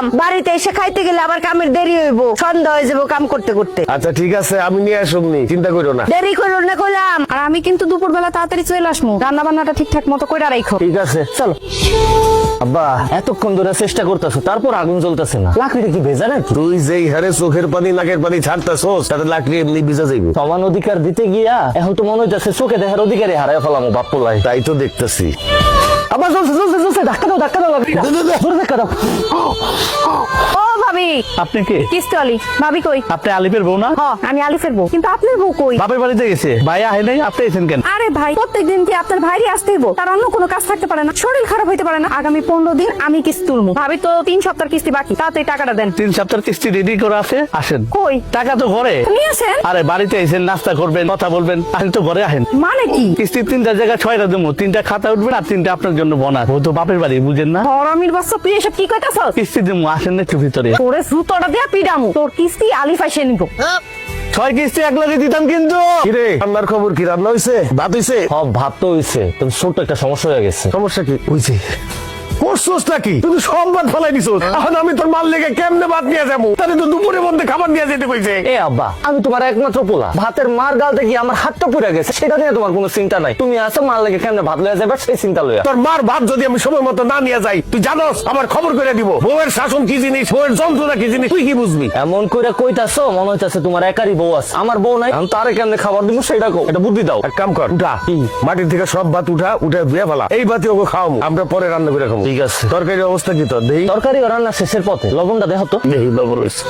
কইলাম বাড়িতে এসে খাইতে গেলে আবার কামের দেরি হইব, সন্ধ্যা হয়ে যাবো কাম করতে করতে। আচ্ছা ঠিক আছে, আমি নিয়ে আসুমনি, চিন্তা করো না। দেরি করো না কইলাম। আর আমি কিন্তু দুপুরবেলা তাড়াতাড়ি চলে আসবো, রান্না বান্নাটা ঠিকঠাক মতো কইরা রাখো। ঠিক আছে চলো। আব্বা এতক্ষণ ধরে চেষ্টা করতেছো, তারপর আগুন জ্বলতেছে না, লাকড়িটা কি ভেজা নাকি? তুই যেই হারে চোখের পানি নাকের পানি ছাড়তাছস, তাতে লাকড়ি এমনি ভিজা যাইবে। সমান অধিকার দিতে গিয়া এখন তো মনে হইতেছে চোখে দেখার অধিকারই হারাই ফেলামো বাপ্পলাই। তাই তো দেখতেছি। আবার জ্বলছে জ্বলছে জ্বলছে, ধাক্কা দাও ধাক্কা দাও, জোরে ধাক্কা দাও। ও ভাবি, আপনি কে? কিস্তি আলি। ভাবি কই? আপনি আলিফের বউ না? হ, আমি আলিফের বউ, কিন্তু আপনার বউ কই? বাপের বাড়িতে গেছে। ভাই আহে নাই, আপনি এসেছেন কেন? আরে ভাই, প্রত্যেকদিন কি আপনার ভাইরই আসতে হইব? তার অন্য কোনো কাজ থাকতে পারে না? শরীর খারাপ হইতে পারে না? আগামী 15 দিন আমি কিস্তি তুলবো। ভাবি তো 3 সপ্তাহ কিস্তি বাকি, তাড়াতাড়ি টাকাটা দেন। 3 সপ্তাহের কিস্তি রেডি করে আছে, আসেন। কই? টাকা তো ঘরে। নিয়ে আসেন। আরে বাড়িতে এসেছেন, নাস্তা করবেন, কথা বলবেন, আসেন তো ঘরে আহেন। মানে কি? কিস্তি 3টা জায়গায় 6টা দেবো, 3টা খাতা উঠবেন আর 3টা আপনার জন্য বোনাস। ও তো বাপের বাড়ি, বুঝেন না? হরামির বাচ্চা, তুই এসব কি কইতাছস? কিস্তি দেবো, আসেন না একটু ভিতরে। তোরে জুতোটা দিয়া পিডামু, তোর কিস্তি আলিফ এসে নিব। 6 কিস্তি এক লাগে দিতাম কিন্তু। কিরে রান্নার খবর কি? রান্না হইছে? ভাত হইছে? সব ভাত তো হইছে, তবে ছোট্ট একটা সমস্যা হয়ে গেছে। সমস্যা কি? বুঝছি। করছোস নাকি? তুই তো সব ভাত ফেলাই দিছোস। এখন আমি তোর মাল লেগে কেমনে ভাত নিয়ে যাবো? তাহলে তো দুপুরের মধ্যে খাবার নিয়ে যেতে কইছে। এ আব্বা, আমি তোমার একমাত্র পোলা, ভাতের মার গালতে গিয়ে আমার হাতটা পুড়ে গেছে, সেটা নিয়ে তোমার কোনো চিন্তা নাই। তুমি আসো, মার লেগে কেমনে ভাত লয়ে যাবে সেই চিন্তা লইয়া। তোর মার ভাত যদি আমি সময় মতো না নিয়ে যাই, তুই জানোস আমার খবর করে দিব। বউয়ের শাসন কি জিনিস, বউয়ের যন্ত্রণা কি জিনিস, তুই কি বুঝবি? এমন কইরা কইতাছো মনে হইতাছে তোমার একারই বউ আছে, আমার বউ নাই। আমি তারে কেমনে খাবার দিব সেটা কও, এটা বুদ্ধি দাও। এক কাম কর, উঠা মাটির থেকে সব ভাত উঠে ধুয়ে ফেলা। এই ভাতে ওকে খাওয়াবো, আমরা পরে রান্না করে খাবো। ঠিক আছে। তরকারির অবস্থা কি তোর? দেই তরকারি রান্না শেষের পথে, লবণটা দেখো তো। দেই লবণ হয়েছে।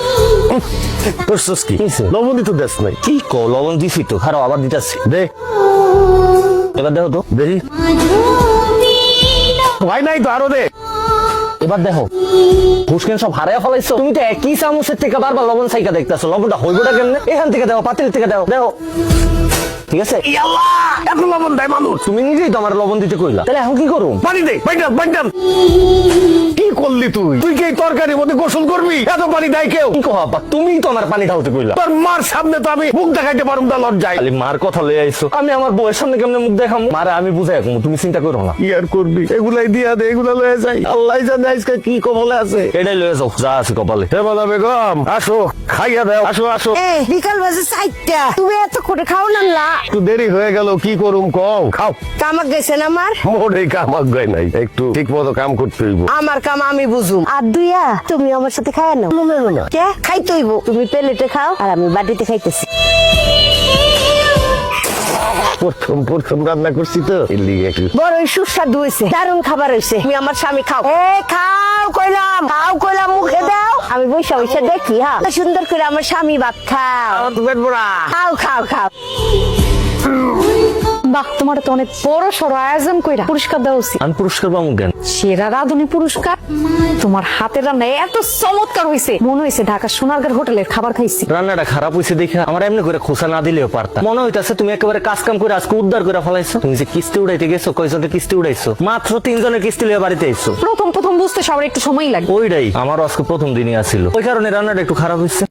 করছোস কি? কিসে? লবণ দিতে দেশ নাই। কি কও, লবণ দিছি তো, খারাপ আবার দিতাছি। দে এবার দেখো তো। দেখি ভাই নাই তো, আরো দে। এবার দেখো, ফুসকেন সব হারাইয়া ফেলাইছো। তুমি তো একই চামচের থেকে বারবার লবণ সাইকা দেখতেছো, লবণটা হইবটা কেমনে? এখান থেকে দেখো, পাতিল থেকে দেখো, দেখো। ঠিক আছে? ইয়াল্লাহ, এত লবণ দেয় মানুষ? তুমি নিজেই তো আমার লবণ দিতে কইলা, তাহলে এখন কি করুম? পানি দে, বাইটান। কি করলি তুই? তুই কি এই তরকারির মধ্যে গোসল করবি? এত পানি দেয় কেউ? কি কো আব্বা, তুমিই তো আমার পানি ঢালতে কইলা। তোর মার সামনে তো আমি মুখ দেখাইতে পারুম না, লজ্জায়। খালি মার কথা লয়ে আইছো, আমি আমার বউয়ের সামনে কেমনে মুখ দেখামু? মারে আমি বুঝাই রাখবো, তুমি চিন্তা করো না। কি আর করবি? এগুলাই দিয়া দে, এগুলা লয়ে যাই। আল্লাহ জানে আজকে কি কবলে আছে। এটাই লয়ে যাও, যা আছে কপালে। হে বালা বেগম, আসো, খাইয়া দাও, আসো আসো। এ বিকাল বাজে 4টা, তুমি এত করে খাও না? একটু দেরি হয়ে গেল, কি করুম কও? খাও। কামাক গেছেন আমার? মোরে কামাক গায় নাই, একটু ঠিক মতো কাম করতে হইব। আমার কাম আমি বুঝুম। আর দুইয়া তুমি আমার সাথে খায় না? না কে খাইতে হইব? তুমি প্লেটে খাও আর আমি বাটিতে খাইতেছি। প্রথম রান্না করছি তো, এর লিগে একটু বড় সুস্বাদু হয়েছে, দারুণ খাবার হয়েছে। তুমি আমার স্বামী খাও। এ খাও কইলাম, খাও কইলাম, মুখে দাও। আমি বইসা বইসা দেখি। হ্যাঁ, সুন্দর করে আমার স্বামী ভাত খাও। পেট ভরা। খাও খাও খাও। বাহ, তোমার তো অনেক বড় সড় আয়োজন কইরা পুরস্কার দেওয়া উচিত। আমি পুরস্কার পাবো কেন? সেরা রাঁধুনি পুরস্কার। তোমার হাতের রান্না এত চমৎকার হয়েছে, মনে হয়েছে ঢাকা সোনারগাঁর হোটেলের খাবার খাইছি। রান্নাটা খারাপ হয়েছে দেখে আমার এমনি করে খোসা না দিলেও পারতাম। মনে হইতাছে তুমি একেবারে কাজ কাম করে আজকে উদ্ধার করে ফেলাইছো। তুমি যে কিস্তি উড়াইতে গেছো, কয়জনের কিস্তি উড়াইছো? মাত্র 3 জনের কিস্তি লিয়ে বাড়িতে আইছো। প্রথম বুঝতে সবার একটু সময় লাগে। ওইটাই আমারও আজকে প্রথম দিনই আছিল, ওই কারণে রান্নাটা একটু খারাপ হয়েছে।